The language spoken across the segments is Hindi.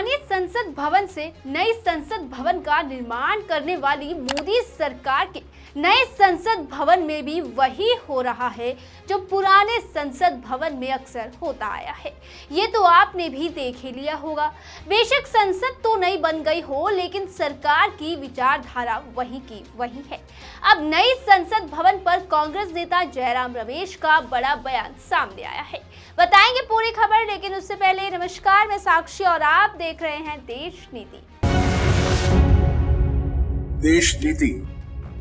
पुरानी संसद भवन से नई संसद भवन का निर्माण करने वाली मोदी सरकार के नए संसद भवन में भी वही हो रहा है जो पुराने संसद भवन में अक्सर होता आया है। ये तो आपने भी देख ही लिया होगा। बेशक संसद तो नई बन गई हो, लेकिन सरकार की विचारधारा वही की वही है। अब नई संसद भवन पर कांग्रेस नेता जयराम रमेश का बड़ा बयान सामने आया है। बताएंगे पूरी खबर, लेकिन उससे पहले नमस्कार, मैं साक्षी और आप देख रहे हैं देश नीति। देश नीति,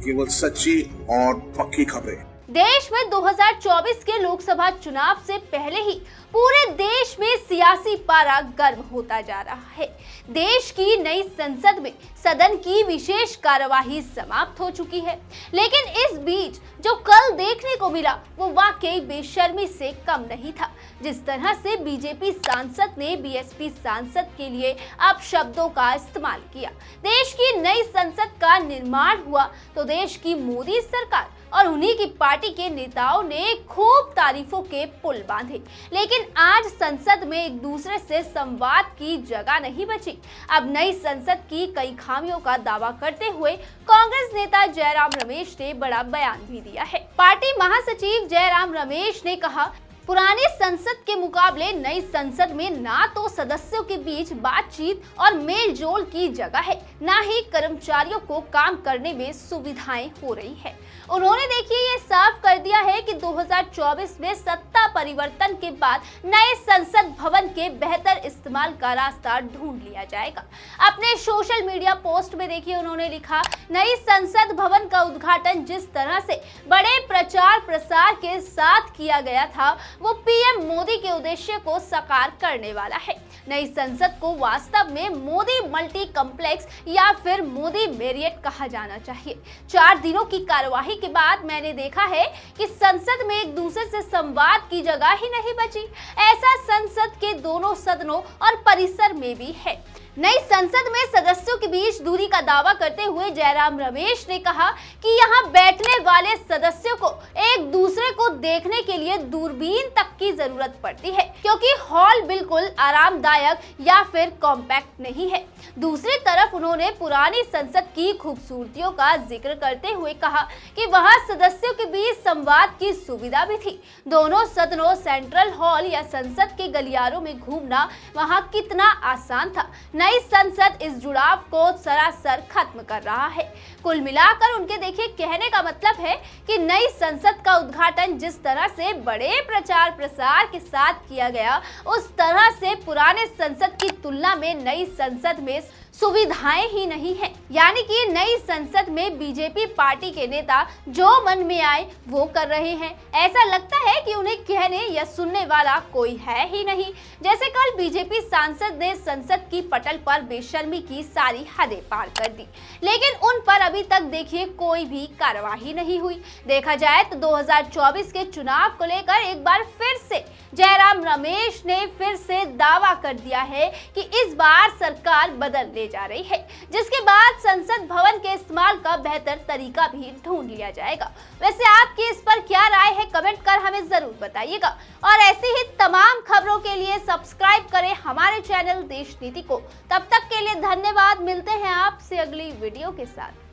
केवल सच्ची और पक्की खबरें। देश में 2024 के लोकसभा चुनाव से पहले ही पूरे देश में सियासी पारा गर्म होता जा रहा है। देश की नई संसद में सदन की विशेष कार्यवाही समाप्त हो चुकी है, लेकिन इस बीच जो कल देखने को मिला वो वाकई बेशर्मी से कम नहीं था। जिस तरह से बीजेपी सांसद ने बीएसपी सांसद के लिए अपशब्दों का इस्तेमाल किया। देश की नई संसद का निर्माण हुआ तो देश की मोदी सरकार और उन्हीं की पार्टी के नेताओं ने खूब तारीफों के पुल बांधे, लेकिन आज संसद में एक दूसरे से संवाद की जगह नहीं बची। अब नई संसद की कई खामियों का दावा करते हुए कांग्रेस नेता जयराम रमेश ने बड़ा बयान भी दिया है। पार्टी महासचिव जयराम रमेश ने कहा, पुरानी संसद के मुकाबले नई संसद में ना तो सदस्यों के बीच बातचीत और मेल जोल की जगह है, ना ही कर्मचारियों को काम करने में सुविधाएं हो रही है। उन्होंने देखिए ये साफ कर दिया है कि 2024 में सत्ता परिवर्तन के बाद नए संसद भवन के बेहतर इस्तेमाल का रास्ता ढूंढ लिया जाएगा। अपने सोशल मीडिया पोस्ट में देखिए उन्होंने लिखा, नई संसद भवन का उद्घाटन जिस तरह से बड़े प्रचार प्रसार के साथ किया गया था वो पीएम मोदी के उद्देश्य को साकार करने वाला है। नई संसद को वास्तव में मोदी मल्टी कॉम्प्लेक्स या फिर मोदी मेरियट कहा जाना चाहिए। 4 दिनों की कार्यवाही के बाद मैंने देखा है कि संसद में एक दूसरे से संवाद की जगह ही नहीं बची। ऐसा संसद के दोनों सदनों और परिसर में भी है। नई संसद में सदस्यों के बीच दूरी का दावा करते हुए जयराम रमेश ने कहा कि यहाँ बैठने वाले सदस्यों को एक दूसरे को देखने के लिए दूरबीन तक की जरूरत पड़ती है, क्योंकि हॉल बिल्कुल आरामदायक या फिर कॉम्पैक्ट नहीं है। दूसरी तरफ उन्होंने पुरानी संसद की खूबसूरतियों का जिक्र करते हुए कहा कि वहाँ सदस्यों के बीच संवाद की सुविधा भी थी। दोनों सदनों, सेंट्रल हॉल या संसद के गलियारों में घूमना वहाँ कितना आसान था। नई संसद इस जुड़ाव को सरासर खत्म कर रहा है। कुल मिलाकर उनके देखिए कहने का मतलब है कि नई संसद का उद्घाटन जिस तरह से बड़े प्रचार प्रसार के साथ किया गया, उस तरह से पुराने संसद की तुलना में नई संसद में सुविधाएं ही नहीं है। यानी कि नई संसद में बीजेपी पार्टी के नेता जो मन में आए वो कर रहे हैं। ऐसा लगता है कि उन्हें कहने या सुनने वाला कोई है ही नहीं। जैसे कल बीजेपी सांसद ने संसद की पटल पर बेशर्मी की सारी हदें पार कर दी, लेकिन उन पर अभी तक देखिए कोई भी कार्यवाही नहीं हुई। देखा जाए तो 2024 के चुनाव को लेकर एक बार फिर से जयराम रमेश ने फिर से दावा कर दिया है कि इस बार सरकार बदलने जा रही है, जिसके बाद संसद भवन के इस्तेमाल का बेहतर तरीका भी ढूंढ लिया जाएगा। वैसे आपकी इस पर क्या राय है, कमेंट कर हमें जरूर बताइएगा। और ऐसी ही तमाम खबरों के लिए सब्सक्राइब करें हमारे चैनल देश नीति को। तब तक के लिए धन्यवाद। मिलते हैं आपसे अगली वीडियो के साथ।